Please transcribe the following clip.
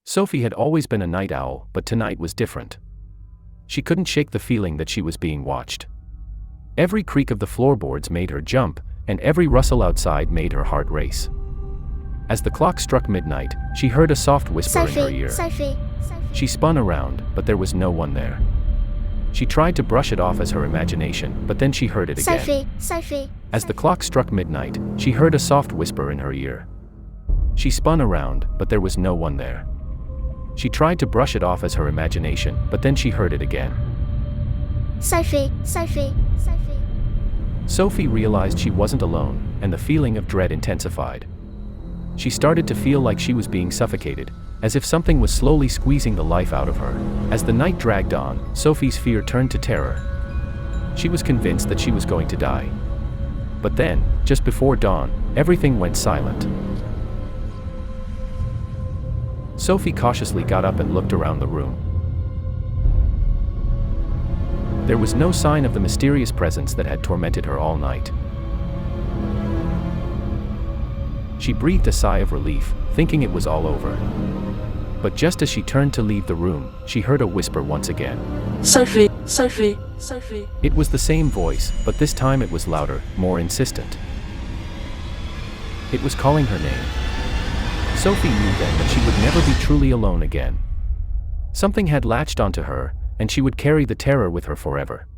Sophie had always been a night owl, but tonight was different. She couldn't shake the feeling that she was being watched. Every creak of the floorboards made her jump, and every rustle outside made her heart race. As the clock struck midnight, she heard a soft whisper in her ear. Sophie. She spun around, but there was no one there. She tried to brush it off as her imagination, but then she heard it again. Sophie. As the clock struck midnight, she heard a soft whisper in her ear. She spun around, but there was no one there. She tried to brush it off as her imagination, but then she heard it again. Sophie. Sophie realized she wasn't alone, and the feeling of dread intensified. She started to feel like she was being suffocated, as if something was slowly squeezing the life out of her. As the night dragged on, Sophie's fear turned to terror. She was convinced that she was going to die. But then, just before dawn, everything went silent. Sophie cautiously got up and looked around the room. There was no sign of the mysterious presence that had tormented her all night. She breathed a sigh of relief, thinking it was all over. But just as she turned to leave the room, she heard a whisper once again. Sophie. It was the same voice, but this time it was louder, more insistent. It was calling her name. Sophie knew then that she would never be truly alone again. Something had latched onto her, and she would carry the terror with her forever.